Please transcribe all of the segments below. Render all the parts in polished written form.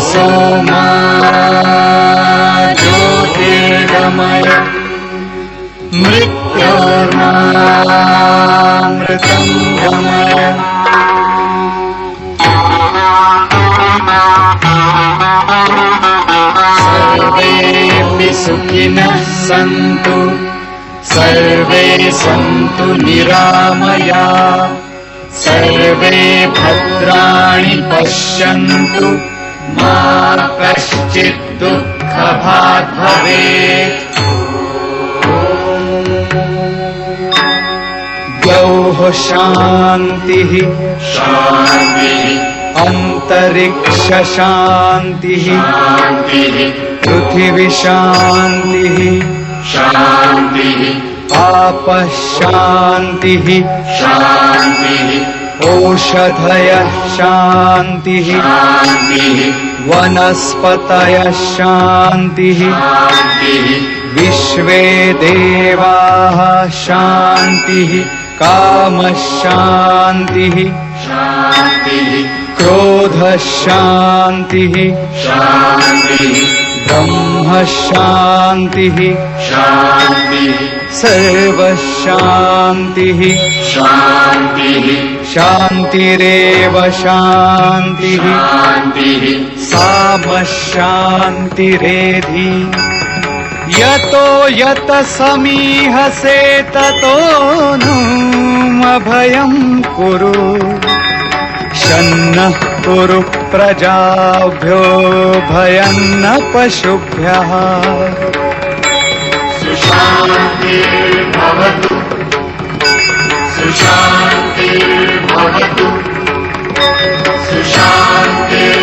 सोमा ज्योतिर्गमय मृत्योर्मामृतं गमय। सर्वेऽपि सुखिनः सन्तु सर्वे सन्तु निरामयाः सर्वे भद्राणि पश्यन्तु मा कश्चित् दुःखभाग् भवेत्। द्यौः शान्तिः शान्तिः अन्तरिक्ष शान्तिः शान्तिः पृथिवी शान्तिः शान्तिः आपः शान्तिः शान्तिः औषधयः शान्तिः शान्तिः वनस्पतयः शान्तिः शान्तिः विश्वे देवाः शान्तिः कामः शान्तिः शान्तिः क्रोधः शान्तिः शान्तिः ब्रह्म शान्तिः शान्तिः सर्वः शान्तिः शान्तिः शान्तिरेव शान्तिः शान्तिः सामः शान्तिरेधि। यतो यत समीहसे ततो नु अभयं कुरु शन्नः कुरु प्रजाभ्यो भयं न पशुभ्यः। सुशान्तिर्भवतु सुशान्तिर्भवतु सुशान्तिर्भवतु।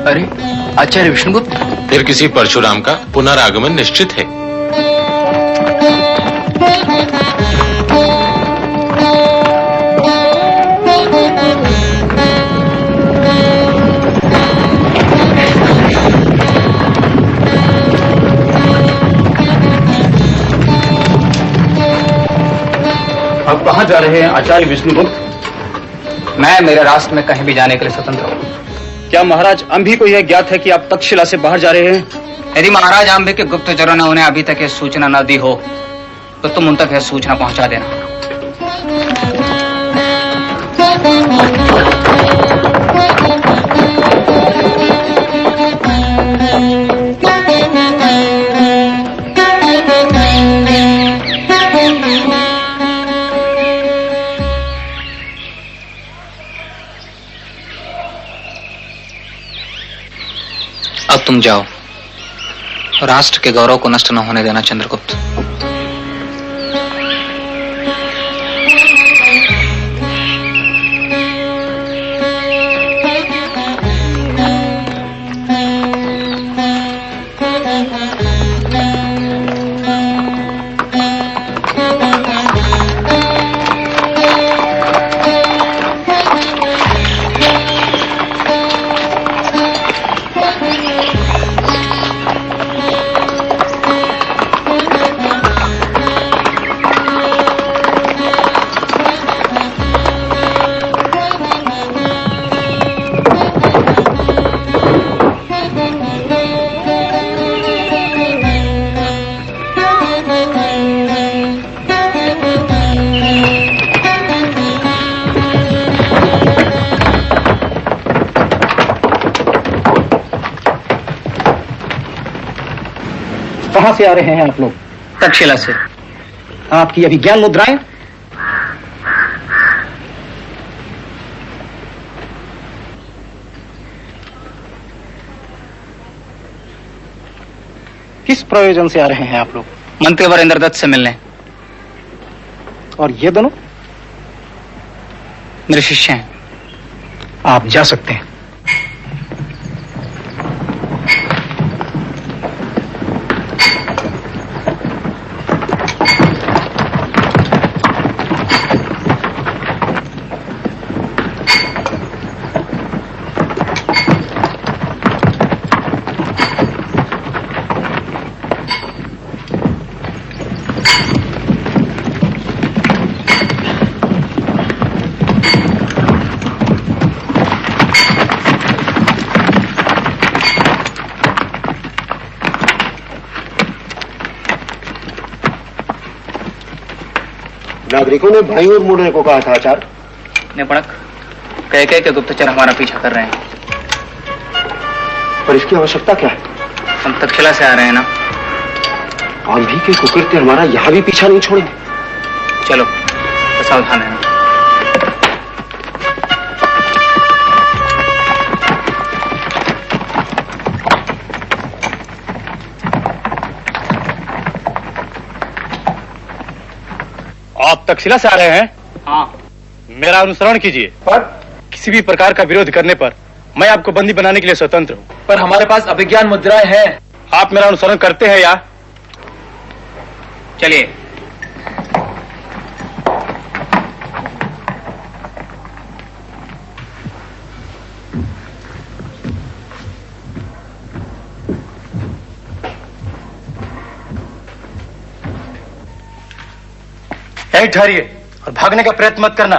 अरे आचार्य विष्णुगुप्त, फिर किसी परशुराम का पुनरागमन निश्चित है। अब कहाँ जा रहे हैं आचार्य विष्णुगुप्त? मैं मेरे राष्ट्र में कहीं भी जाने के लिए स्वतंत्र हूँ। क्या महाराज अम्भी को यह ज्ञात है कि आप तक्षशिला से बाहर जा रहे हैं? यदि महाराज अम्भी के गुप्तचरों ने उन्हें अभी तक यह सूचना न दी हो तो तुम उन तक यह सूचना पहुंचा देना। अब तुम जाओ, राष्ट्र के गौरव को नष्ट न होने देना चंद्रगुप्त। कहाँ से आ रहे हैं आप लोग? तक्षशिला से। आपकी अभिज्ञान मुद्राएं? किस प्रयोजन से आ रहे हैं आप लोग? मंत्रीवर इंद्रदत्त से मिलने। और ये दोनों मेरे शिष्य हैं। आप जा सकते हैं। नागरिकों ने भाई और मुड़ने को कहा था आचार्य। निपणक, कह के गुप्तचर हमारा पीछा कर रहे हैं। पर इसकी आवश्यकता क्या है? हम तक्षशिला से आ रहे हैं ना। आंधी के कुकृत्य हमारा यहाँ भी पीछा नहीं छोड़ेंगे। चलो तो सावधान रहना। आप तक्षशिला से आ रहे हैं? हाँ। मेरा अनुसरण कीजिए। पर किसी भी प्रकार का विरोध करने पर मैं आपको बंदी बनाने के लिए स्वतंत्र हूँ। पर हमारे पास अभिज्ञान मुद्राएं हैं। आप मेरा अनुसरण करते हैं या? चलिए। ठहरिए और भागने का प्रयत्न मत करना।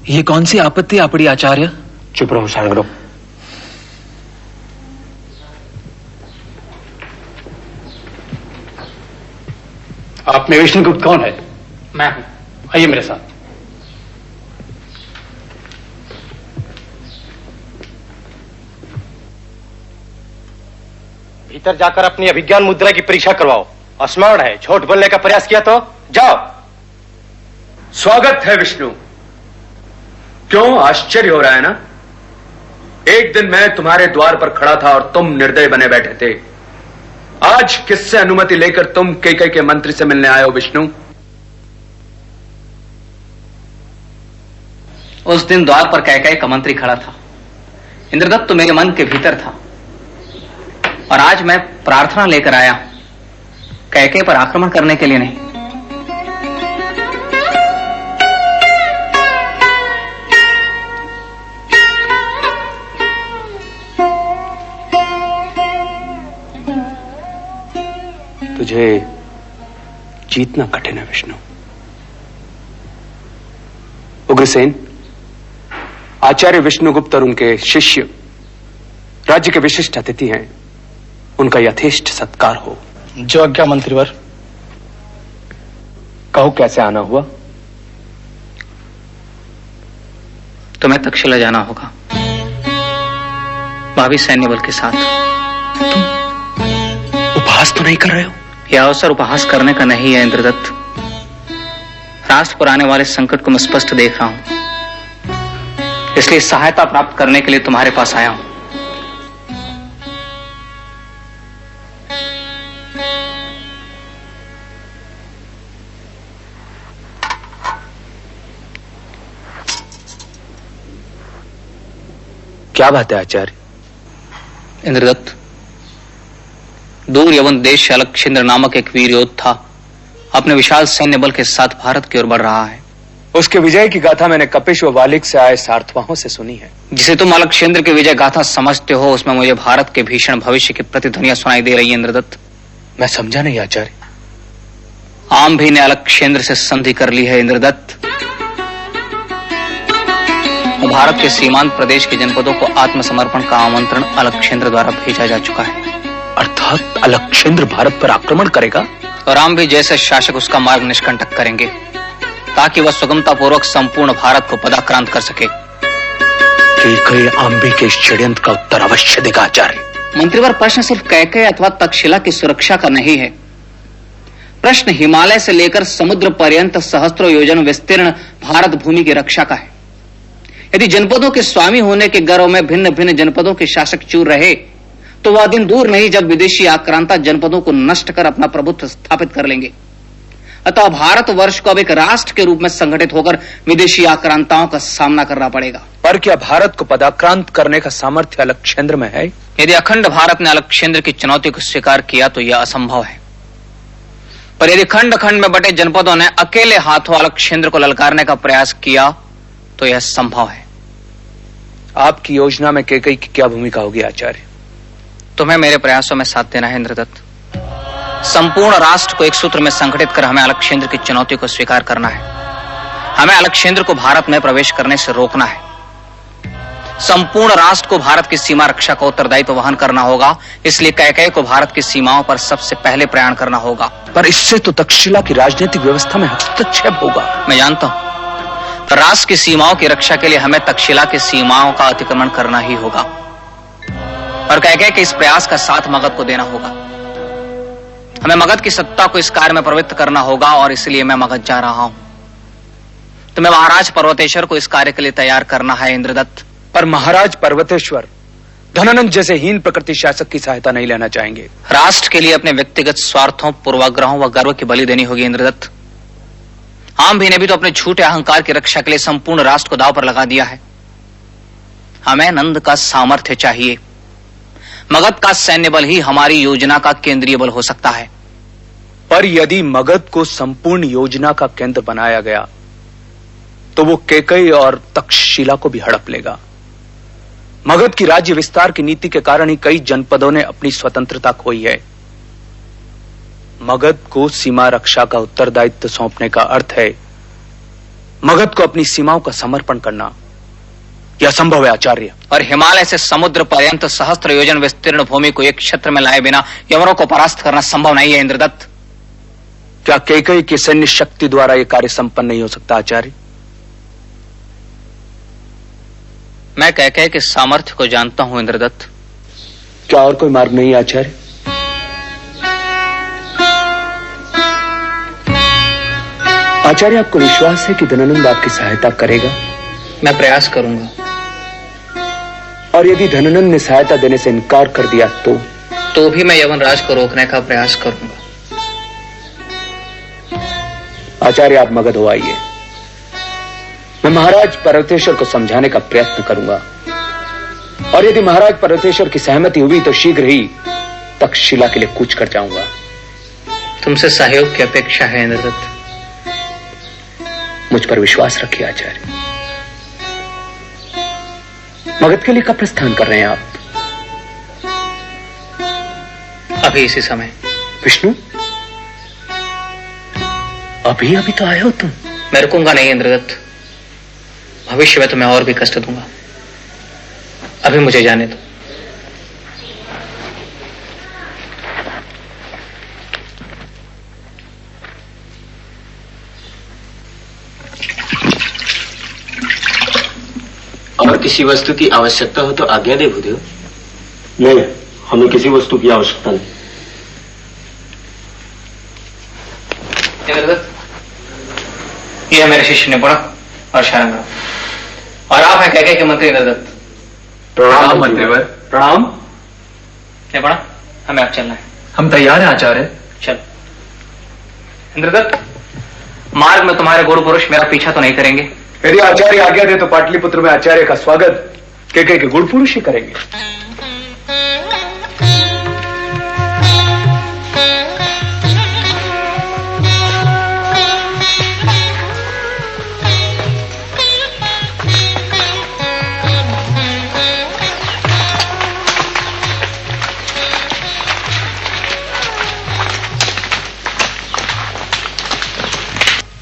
ये कौन सी आपत्ति आ पड़ी आचार्य? चुप रहो सांगरो। आप में विष्णुगुप्त कौन है? मैं हूं। आइए मेरे साथ। भीतर जाकर अपनी अभिज्ञान मुद्रा की परीक्षा करवाओ। स्मरण है, झूठ बोलने का प्रयास किया तो जाओ। स्वागत है विष्णु। क्यों आश्चर्य हो रहा है ना? एक दिन मैं तुम्हारे द्वार पर खड़ा था और तुम निर्दय बने बैठे थे। आज किससे अनुमति लेकर तुम कैकेयी के मंत्री से मिलने आए हो विष्णु? उस दिन द्वार पर कैकेयी का मंत्री खड़ा था। इंद्रदत्त तो मेरे मन के भीतर था और आज मैं प्रार्थना लेकर आया, कैकेयी पर आक्रमण करने के लिए नहीं। तुझे जीतना कठिन है विष्णु। उग्रसेन, आचार्य विष्णुगुप्त और उनके शिष्य राज्य के विशिष्ट अतिथि हैं। उनका यथेष्ट सत्कार हो। जो आज्ञा मंत्रीवर। कहो कैसे आना हुआ? तुम्हें तक्षशिला जाना होगा, भावी सैन्य बल के साथ। उपहास तो नहीं कर रहे हो? यह अवसर उपहास करने का नहीं है इंद्रदत्त। राष्ट्र पर आने वाले संकट को मैं स्पष्ट देख रहा हूं, इसलिए सहायता प्राप्त करने के लिए तुम्हारे पास आया हूं। क्या बात है आचार्य? इंद्रदत्त, दूर यवन देश से अलक्षेंद्र नामक एक वीर योद्धा अपने विशाल सैन्य बल के साथ भारत की ओर बढ़ रहा है। उसके विजय की गाथा मैंने कपिश व वालिक से आए सार्थवाहों से सुनी है। जिसे तुम अलक्षेंद्र की विजय गाथा समझते हो, उसमें मुझे भारत के भीषण भविष्य की प्रतिध्वनियां सुनाई दे रही है इंद्रदत्त। मैं समझा नहीं आचार्य। आम भी ने अलक्षेंद्र से संधि कर ली है इंद्रदत्त। भारत के सीमांत प्रदेश के जनपदों को आत्मसमर्पण का आमंत्रण अलक्षेंद्र द्वारा भेजा जा चुका है। अर्थात अलक्षेंद्र भारत पर आक्रमण करेगा और आम भी जैसे शासक उसका मार्ग निष्कंटक करेंगे, ताकि वह सुगमतापूर्वक संपूर्ण भारत को पदाक्रांत कर सके। कैकेयी आंबी के इस षड्यंत्र का उत्तर अवश्य देगा आचार्य। मंत्रीवर, प्रश्न सिर्फ कैकेयी अथवा तक्षशिला की सुरक्षा का नहीं है। प्रश्न हिमालय से लेकर समुद्र पर्यंत सहस्त्रों योजन विस्तीर्ण भारत भूमि की रक्षा का है। यदि जनपदों के स्वामी होने के गर्व में भिन्न भिन्न जनपदों के शासक चूर रहे तो वह दिन दूर नहीं जब विदेशी आक्रांता जनपदों को नष्ट कर अपना प्रभुत्व स्थापित कर लेंगे। अतः भारतवर्ष को अब एक राष्ट्र के रूप में संगठित होकर विदेशी आक्रांताओं का सामना करना पड़ेगा। पर क्या भारत को पदाक्रांत करने का सामर्थ्य अलक्षेंद्र में है? यदि अखंड भारत ने अलक्षेंद्र की चुनौती को स्वीकार किया तो यह असंभव है, पर यदि खंड खंड में बटे जनपदों ने अकेले हाथों अलक्षेंद्र को ललकारने का प्रयास किया तो यह संभव है। आपकी योजना में कैकेयी की क्या भूमिका होगी आचार्य? तुम्हें मेरे प्रयासों में साथ देना है इंद्रदत्त। संपूर्ण राष्ट्र को एक सूत्र में संगठित कर हमें अलक्षेंद्र की चुनौती को स्वीकार करना है। हमें अलक्षेंद्र को भारत में प्रवेश करने से रोकना है। संपूर्ण राष्ट्र को भारत की सीमा रक्षा का उत्तरदायित्व वहन करना होगा, इसलिए कैकेयी को भारत की सीमाओं पर सबसे पहले प्रयाण करना होगा। पर इससे तो तक्षशिला की राजनीतिक व्यवस्था में हस्तक्षेप होगा। मैं जानता हूं, पर राष्ट्र की सीमाओं की रक्षा के लिए हमें तक्षशिला की सीमाओं का अतिक्रमण करना ही होगा और कैकेयी के इस प्रयास का साथ मगध को देना होगा। हमें मगध की सत्ता को इस कार्य में प्रवृत्त करना होगा और इसलिए मैं मगध जा रहा हूं। तुम्हें महाराज पर्वतेश्वर को इस कार्य के लिए तैयार करना है इंद्रदत्त। पर महाराज पर्वतेश्वर धनानंद जैसे हीन प्रकृति शासक की सहायता नहीं लेना चाहेंगे। राष्ट्र के लिए अपने व्यक्तिगत स्वार्थों, पूर्वाग्रहों व गर्व की बलि देनी होगी इंद्रदत्त। आम भी ने भी तो अपने झूठे अहंकार की रक्षा के लिए संपूर्ण राष्ट्र को दांव पर लगा दिया है। हमें नंद का सामर्थ्य चाहिए। मगध का सैन्य बल ही हमारी योजना का केंद्रीय बल हो सकता है। पर यदि मगध को संपूर्ण योजना का केंद्र बनाया गया तो वो कैकेयी और तक्षशिला को भी हड़प लेगा। मगध की राज्य विस्तार की नीति के कारण ही कई जनपदों ने अपनी स्वतंत्रता खोई है। मगध को सीमा रक्षा का उत्तरदायित्व सौंपने का अर्थ है मगध को अपनी सीमाओं का समर्पण करना। यह संभव है आचार्य। और हिमालय से समुद्र पर्यंत सहस्त्र योजन विस्तीर्ण भूमि को एक क्षेत्र में लाए बिना यवनों को परास्त करना संभव नहीं है इंद्रदत्त। क्या कैकेयी की सैन्य शक्ति द्वारा यह कार्य संपन्न नहीं हो सकता आचार्य? मैं कैकेयी के सामर्थ्य को जानता हूं इंद्रदत्त। क्या और कोई मार्ग नहीं आचार्य? आचार्य, आपको विश्वास है कि धनानंद आपकी सहायता करेगा? मैं प्रयास करूंगा। और यदि धनानंद ने सहायता देने से इनकार कर दिया तो भी मैं यवनराज को रोकने का प्रयास करूंगा। आचार्य, आप मगध हो आइए। मैं महाराज पर्वतेश्वर को समझाने का प्रयत्न करूंगा और यदि महाराज पर्वतेश्वर की सहमति हुई तो शीघ्र ही तक्षशिला के लिए कूच कर जाऊंगा। तुमसे सहयोग की अपेक्षा है इंद्रदत्त। मुझ पर विश्वास रखिए आचार्य। मगध के लिए कब प्रस्थान कर रहे हैं आप? अभी इसी समय। विष्णु, अभी तो आए हो तुम। मैं रुकूंगा नहीं इंद्रदत्त। भविष्य में तुम्हें और भी कष्ट दूंगा। अभी मुझे जाने दो। और किसी वस्तु की आवश्यकता हो तो आज्ञा दे भूदेव। नहीं, हमें किसी वस्तु की आवश्यकता नहीं। इंद्रदत्त, ये है मेरे शिष्य निपुण और शारंग, और आप हैं कैकेयी के मंत्री इंद्रदत्त। प्रणाम मंत्रीवर। प्रणाम। निपुण, हमें अब चलना है। हम तैयार हैं आचार्य। चल इंद्रदत्त, मार्ग में तुम्हारे गुरु पुरुष मेरा पीछा तो नहीं करेंगे? यदि आचार्य आज्ञा दे तो पाटलिपुत्र में आचार्य का स्वागत कैकेयी के गुरु पुरुष ही करेंगे।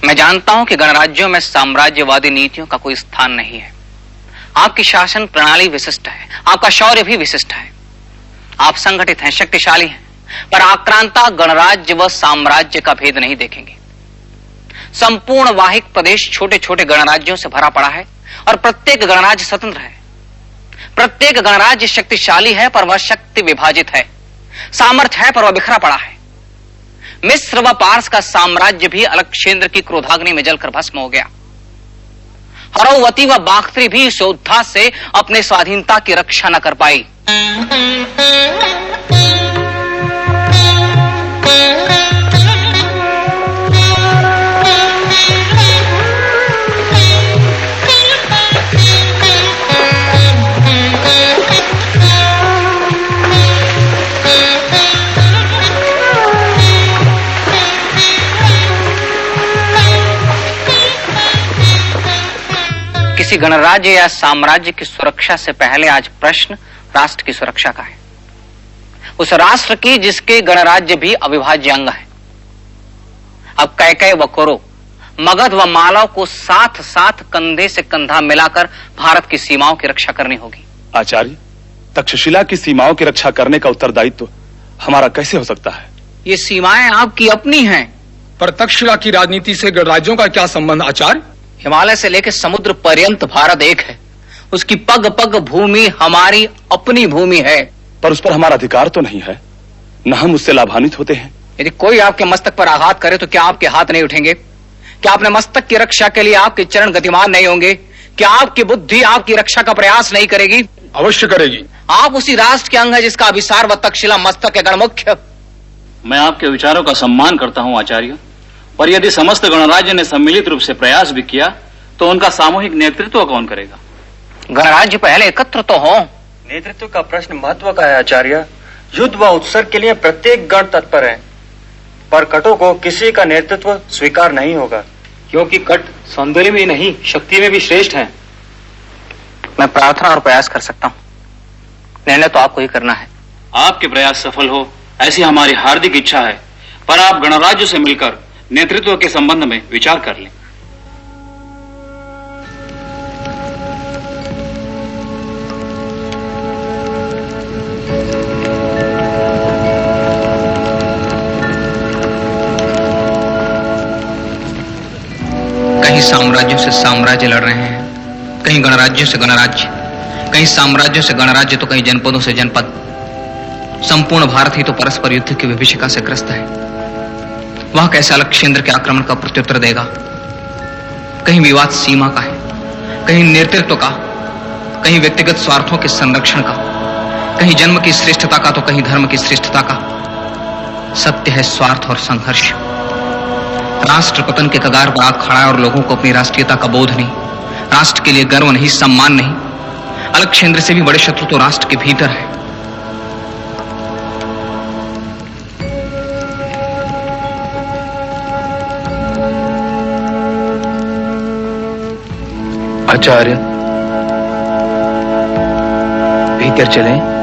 मैं जानता हूं कि गणराज्यों में साम्राज्यवादी नीतियों का कोई स्थान नहीं है। आपकी शासन प्रणाली विशिष्ट है, आपका शौर्य भी विशिष्ट है। आप संगठित हैं, शक्तिशाली हैं, पर आक्रांता गणराज्य व साम्राज्य का भेद नहीं देखेंगे। संपूर्ण वाहिक प्रदेश छोटे छोटे गणराज्यों से भरा पड़ा है और प्रत्येक गणराज्य स्वतंत्र है। प्रत्येक गणराज्य शक्तिशाली है पर वह शक्ति विभाजित है, सामर्थ्य है पर वह बिखरा पड़ा है। मिस्र व पार्स का साम्राज्य भी अलक्षेंद्र की क्रोधाग्नि में जलकर भस्म हो गया। हरौवती व बाख्त्री भी इस योद्धा से अपने स्वाधीनता की रक्षा न कर पाई। किसी गणराज्य या साम्राज्य की सुरक्षा से पहले आज प्रश्न राष्ट्र की सुरक्षा का है, उस राष्ट्र की जिसके गणराज्य भी अविभाज्य अंग है। अब कैकेय व कौरव, मगध व मालव को साथ साथ कंधे से कंधा मिलाकर भारत की सीमाओं की रक्षा करनी होगी। आचार्य, तक्षशिला की सीमाओं की रक्षा करने का उत्तरदायित्व हमारा कैसे हो सकता है? ये सीमाएं आपकी अपनी हैं। पर तक्षशिला की राजनीति से गणराज्यों का क्या संबंध आचार्य? हिमालय से लेकर समुद्र पर्यंत भारत एक है, उसकी पग पग भूमि हमारी अपनी भूमि है। पर उस पर हमारा अधिकार तो नहीं है, न हम उससे लाभान्वित होते हैं। यदि कोई आपके मस्तक पर आघात करे तो क्या आपके हाथ नहीं उठेंगे? क्या अपने मस्तक की रक्षा के लिए आपके चरण गतिमान नहीं होंगे? क्या आपकी बुद्धि आपकी रक्षा का प्रयास नहीं करेगी? अवश्य करेगी। आप उसी राष्ट्र के अंग है जिसका अभिसार व तक्षशिला मस्तक के गणमुख्य। मैं आपके विचारों का सम्मान करता हूं आचार्य, पर यदि समस्त गणराज्य ने सम्मिलित रूप से प्रयास भी किया तो उनका सामूहिक नेतृत्व कौन करेगा? गणराज्य पहले एकत्र तो हो। नेतृत्व का प्रश्न महत्व का है आचार्य। युद्ध व उत्सर्ग के लिए प्रत्येक गण तत्पर है, पर कटों को किसी का नेतृत्व स्वीकार नहीं होगा, क्योंकि कट सौंदर्य में नहीं शक्ति में भी श्रेष्ठ है। मैं प्रार्थना और प्रयास कर सकता हूं, निर्णय तो आपको ही करना है। आपके प्रयास सफल हो ऐसी हमारी हार्दिक इच्छा है, पर आप गणराज्य से मिलकर नेतृत्व के संबंध में विचार कर लें। कहीं साम्राज्यों से साम्राज्य लड़ रहे हैं, कहीं गणराज्यों से गणराज्य, कहीं साम्राज्यों से गणराज्य तो कहीं जनपदों से जनपद। संपूर्ण भारत ही तो परस्पर युद्ध की विभीषिका से ग्रस्त है। वह कैसे अलक्षेंद्र के आक्रमण का प्रत्युत्तर देगा? कहीं विवाद सीमा का है, कहीं नेतृत्व का, कहीं व्यक्तिगत स्वार्थों के संरक्षण का, कहीं जन्म की श्रेष्ठता का तो कहीं धर्म की श्रेष्ठता का। सत्य है स्वार्थ और संघर्ष। राष्ट्र पतन के कगार पर आ खड़ा है और लोगों को अपनी राष्ट्रीयता का बोध नहीं, राष्ट्र के लिए गर्व नहीं, सम्मान नहीं। अलक्षेंद्र से भी बड़े शत्रु तो राष्ट्र के भीतर है। आचार्य, भीतर चलें।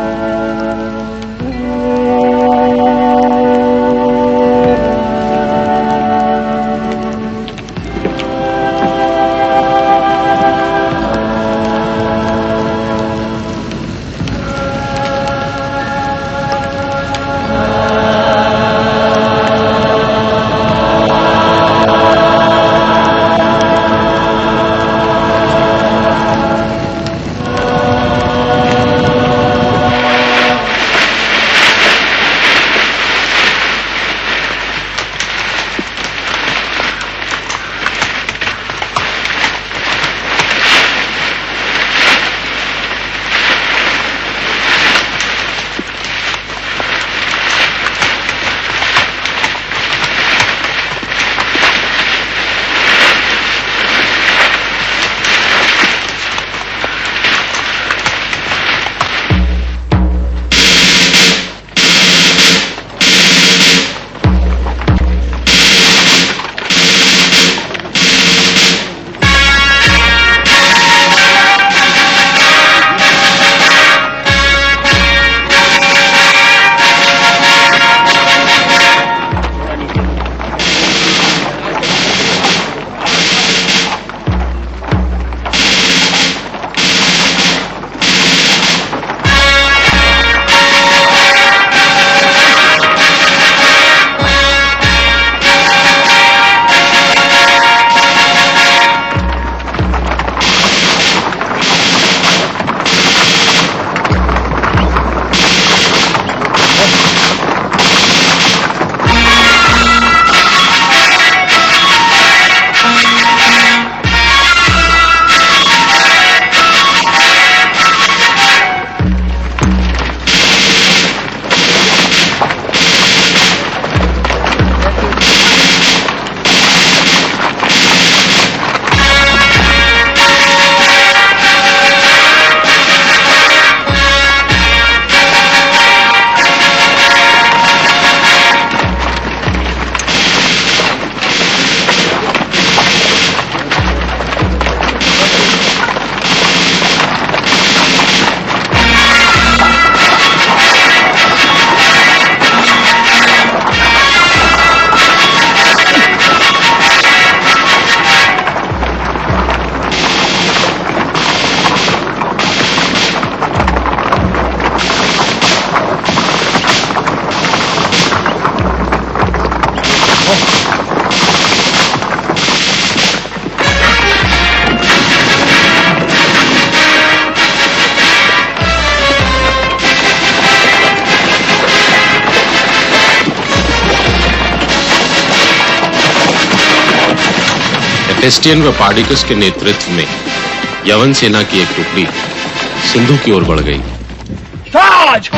क्रिस्टियन व पार्डिकस के नेतृत्व में यवन सेना की एक टुकड़ी सिंधु की ओर बढ़ गई। ताज!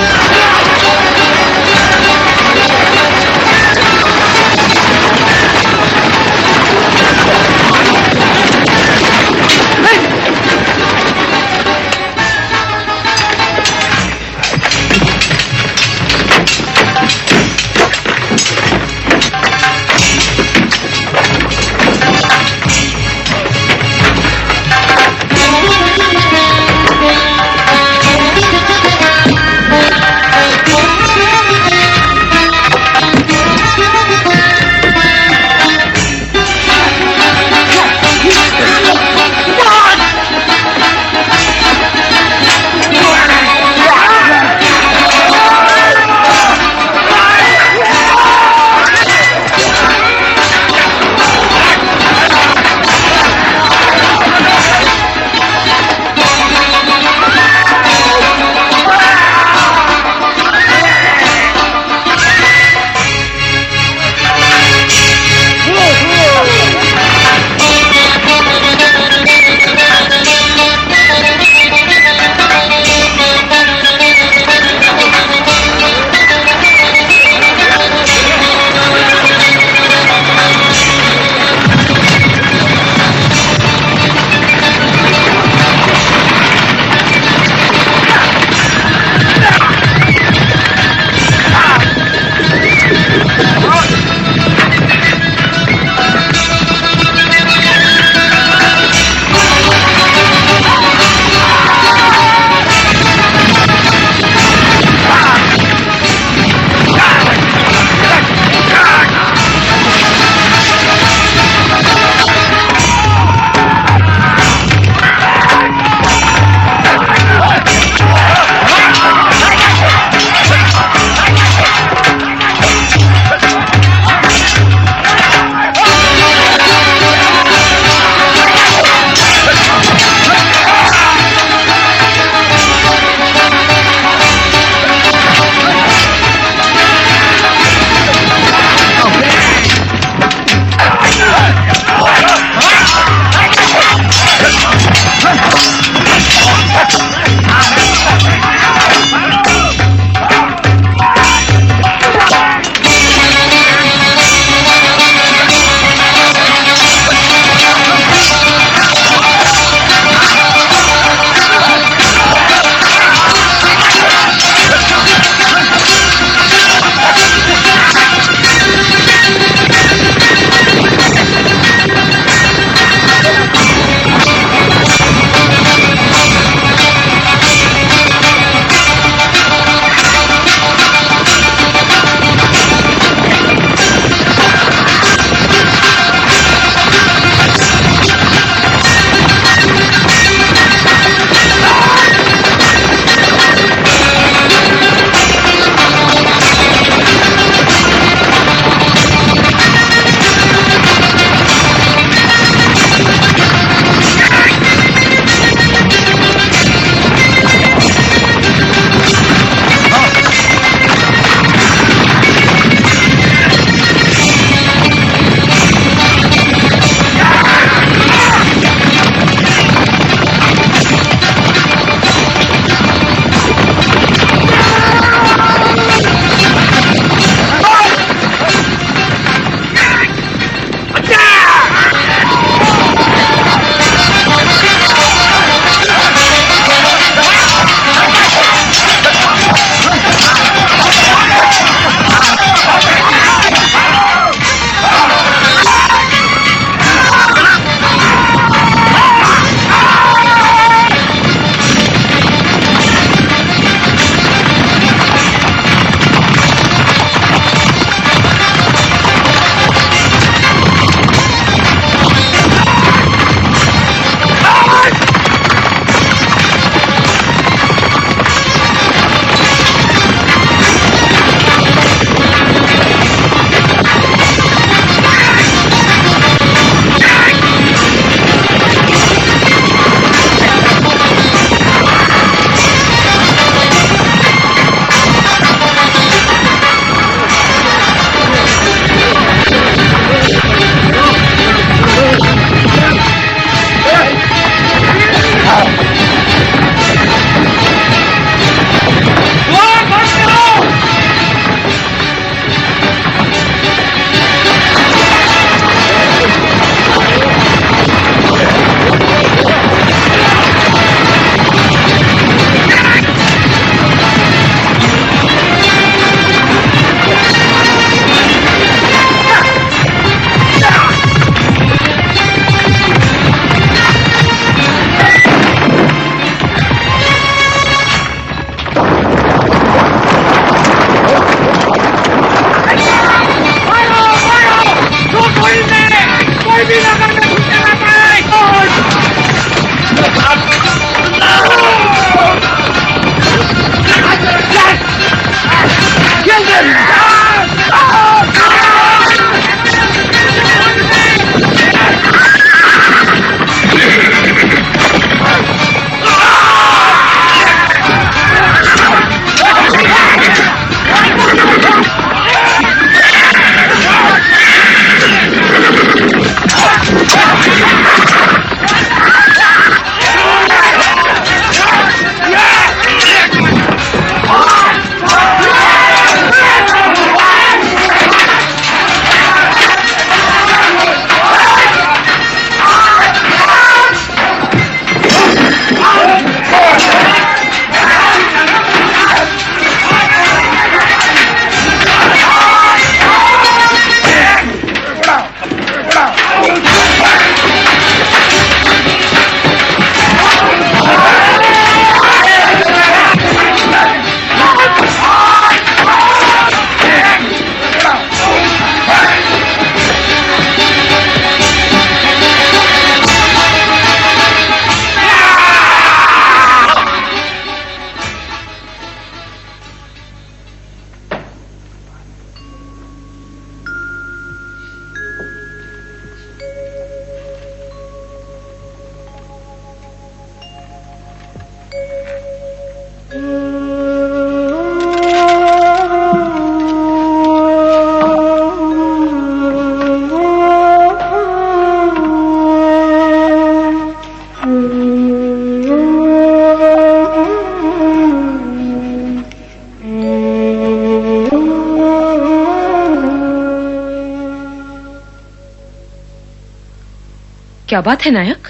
क्या बात है नायक?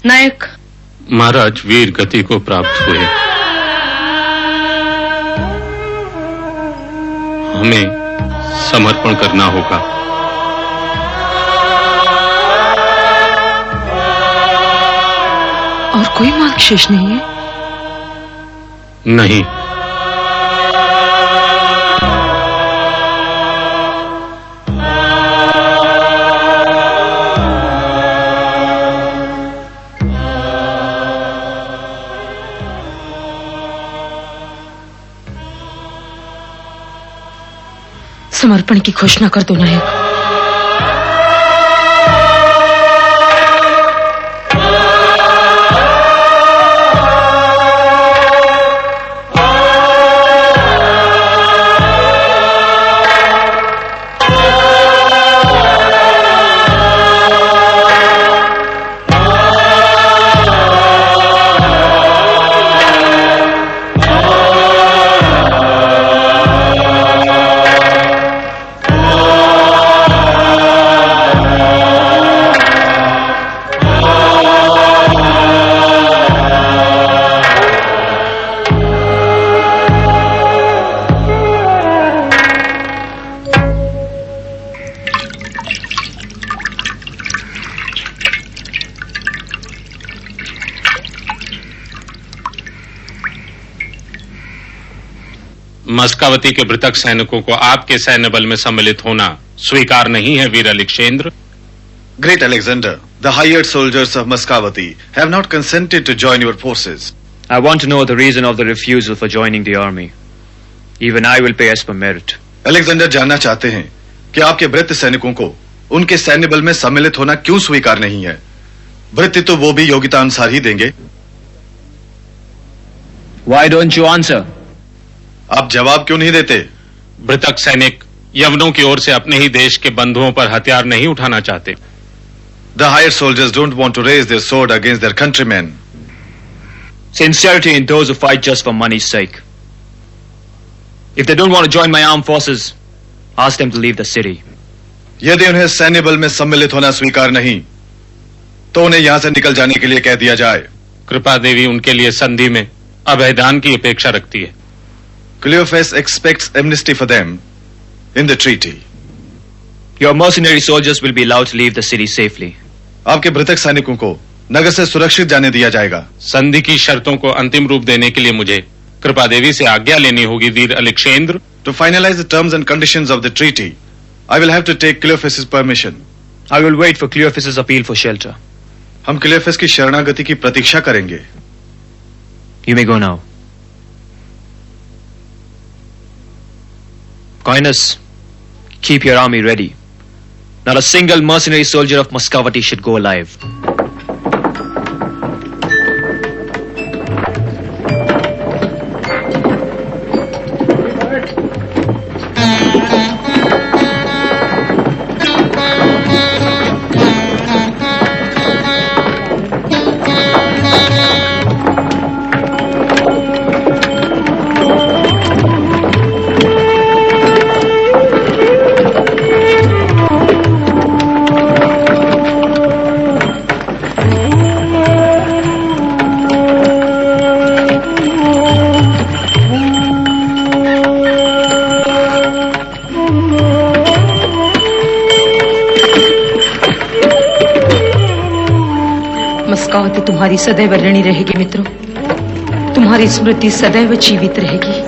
नायक, महाराज वीर गति को प्राप्त हुए। हमें समर्पण करना होगा। और कोई मार्ग शेष नहीं है? नहीं। समर्पण की घोषणा कर दो नायक। मस्कावती के मृतक सैनिकों को आपके सैन्य बल में सम्मिलित होना स्वीकार नहीं है वीर अलेक्जेंद्र। Great Alexander, the hired soldiers of Muscovy have not consented to join your forces. I want to know the reason of the refusal for joining the army. Even I will pay as per merit. Alexander जानना चाहते हैं कि आपके वृत्त सैनिकों को उनके सैन्य बल में सम्मिलित होना क्यों स्वीकार नहीं है। वृत्ति तो वो भी योग्यता अनुसार ही देंगे। Why don't you answer? आप जवाब क्यों नहीं देते? मृतक सैनिक यवनों की ओर से अपने ही देश के बंधुओं पर हथियार नहीं उठाना चाहते। The hired soldiers don't want to raise their sword against their countrymen. Sincerity in those who fight just for money's sake. If they don't want to join my armed forces, ask them to leave the city. यदि उन्हें सैन्य बल में सम्मिलित होना स्वीकार नहीं, तो उन्हें यहां से निकल जाने के लिए कह दिया जाए। कृपा देवी उनके लिए संधि में अभयदान की अपेक्षा रखती है। Cleophas expects amnesty for them in the treaty. Your mercenary soldiers will be allowed to leave the city safely. आपके मृतक सैनिकों को नगर से सुरक्षित जाने दिया जाएगा। संधि की शर्तों को अंतिम रूप देने के लिए मुझे कृपा देवी से आज्ञा लेनी होगी वीर अलेक्जेंद्र। To finalize the terms and conditions of the treaty, I will have to take Cleophas's permission. I will wait for Cleophas's appeal for shelter. हम क्लियोफेस की शरणागति की प्रतीक्षा करेंगे। You may go now. Coinus, keep your army ready. Not a single mercenary soldier of Muscovy should go alive. मस्कावती तुम्हारी सदैव ऋणी रहेगी मित्रों। तुम्हारी स्मृति सदैव जीवित रहेगी।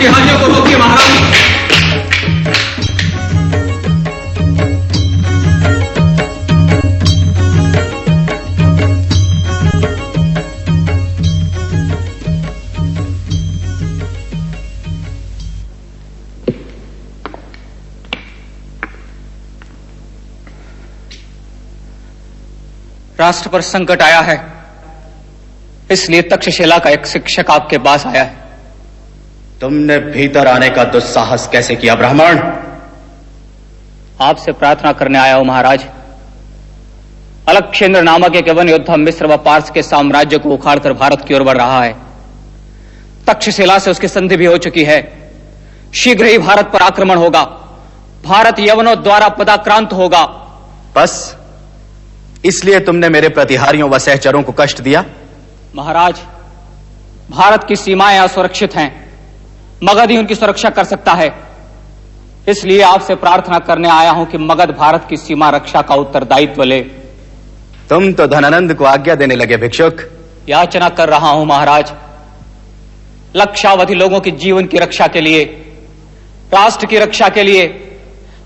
प्रतिहारियों को रोकिए महाराज। राष्ट्र पर संकट आया है, इसलिए तक्षशिला का एक शिक्षक आपके पास आया है। तुमने भीतर आने का दुस्साहस कैसे किया ब्राह्मण? आपसे प्रार्थना करने आया हूं महाराज। अलक्षेंद्र नामक एक यवन योद्धा मिस्र व पार्स के साम्राज्य को उखाड़कर भारत की ओर बढ़ रहा है। तक्षशिला से उसकी संधि भी हो चुकी है। शीघ्र ही भारत पर आक्रमण होगा। भारत यवनों द्वारा पदाक्रांत होगा। बस इसलिए तुमने मेरे प्रतिहारियों व सहचरों को कष्ट दिया? महाराज, भारत की सीमाएं असुरक्षित हैं। मगध ही उनकी सुरक्षा कर सकता है। इसलिए आपसे प्रार्थना करने आया हूं कि मगध भारत की सीमा रक्षा का उत्तरदायित्व ले। तुम तो धनानंद को आज्ञा देने लगे भिक्षुक। याचना कर रहा हूं महाराज। लक्षावधि लोगों के जीवन की रक्षा के लिए, राष्ट्र की रक्षा के लिए,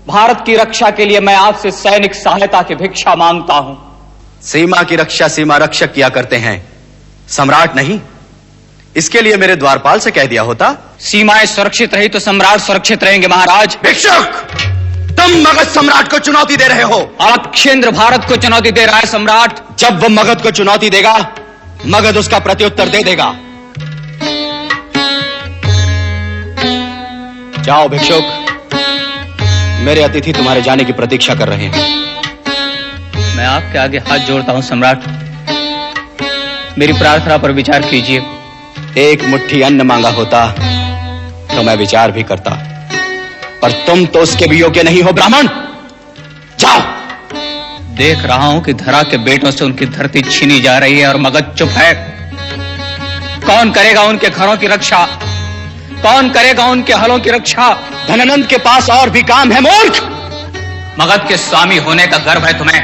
भारत की रक्षा के लिए मैं आपसे सैनिक सहायता की भिक्षा मांगता हूं। सीमा की रक्षा सीमा रक्षक किया करते हैं, सम्राट नहीं। इसके लिए मेरे द्वारपाल से कह दिया होता। सीमाएं सुरक्षित रही तो सम्राट सुरक्षित रहेंगे महाराज। भिक्षुक, तुम मगध सम्राट को चुनौती दे रहे हो। अलक्षेंद्र भारत को चुनौती दे रहा है सम्राट। जब वह मगध को चुनौती देगा, मगध उसका प्रत्युत्तर दे देगा। जाओ भिक्षुक, मेरे अतिथि तुम्हारे जाने की प्रतीक्षा कर रहे हैं। मैं आपके आगे हाथ जोड़ता हूं सम्राट, मेरी प्रार्थना पर विचार कीजिए। एक मुट्ठी अन्न मांगा होता तो मैं विचार भी करता, पर तुम तो उसके भी योग्य नहीं हो ब्राह्मण। जाओ। देख रहा हूं कि धरा के बेटों से उनकी धरती छीनी जा रही है और मगध चुप है। कौन करेगा उनके घरों की रक्षा? कौन करेगा उनके हलों की रक्षा? धनानंद के पास और भी काम है मूर्ख। मगध के स्वामी होने का गर्व है तुम्हें,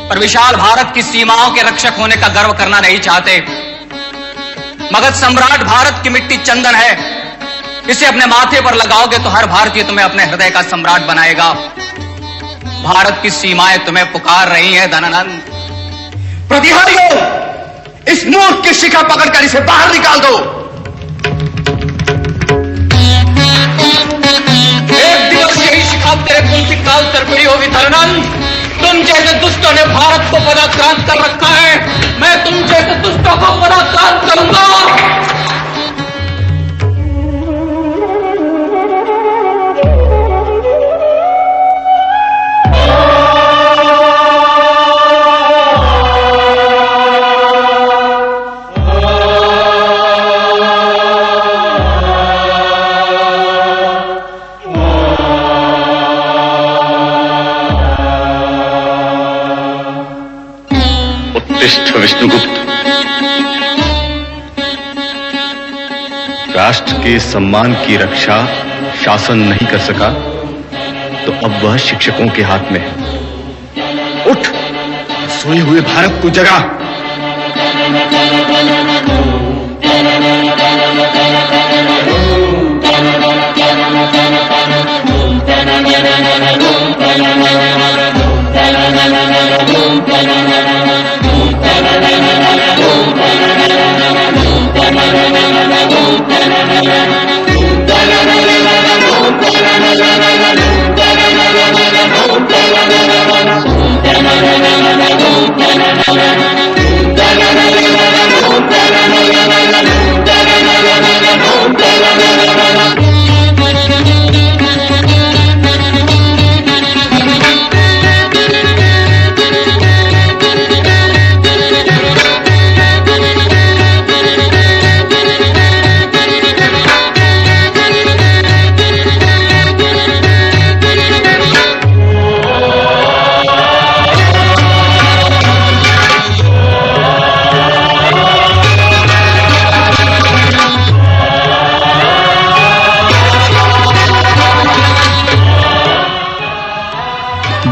पर विशाल भारत की सीमाओं के रक्षक होने का गर्व करना नहीं चाहते। मगध सम्राट भारत की मिट्टी चंदन है। इसे अपने माथे पर लगाओगे तो हर भारतीय तुम्हें अपने हृदय का सम्राट बनाएगा। भारत की सीमाएं तुम्हें पुकार रही हैं धनानंद। प्रतिहारियों, इस मूर्ख की शिखा पकड़कर इसे बाहर निकाल दो। एक दिवस यही शिखा तेरे कुल की काल तरपड़ी होगी धनानंद। तुम जैसे दुष्टों ने भारत को पदाक्रांत कर रखा है, मैं तुम जैसे दुष्टों को पदाक्रांत करूंगा। उत्तिष्ठ विष्णुगुप्त। राष्ट्र के सम्मान की रक्षा शासन नहीं कर सका तो अब वह शिक्षकों के हाथ में है। उठ, सोए हुए भारत को जगा।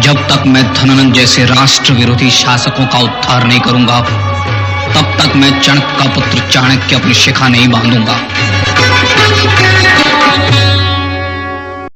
जब तक मैं धनानंद जैसे राष्ट्र विरोधी शासकों का उद्धार नहीं करूंगा, तब तक मैं चाणक्य का पुत्र चाणक्य अपनी शिखा नहीं बांधूंगा।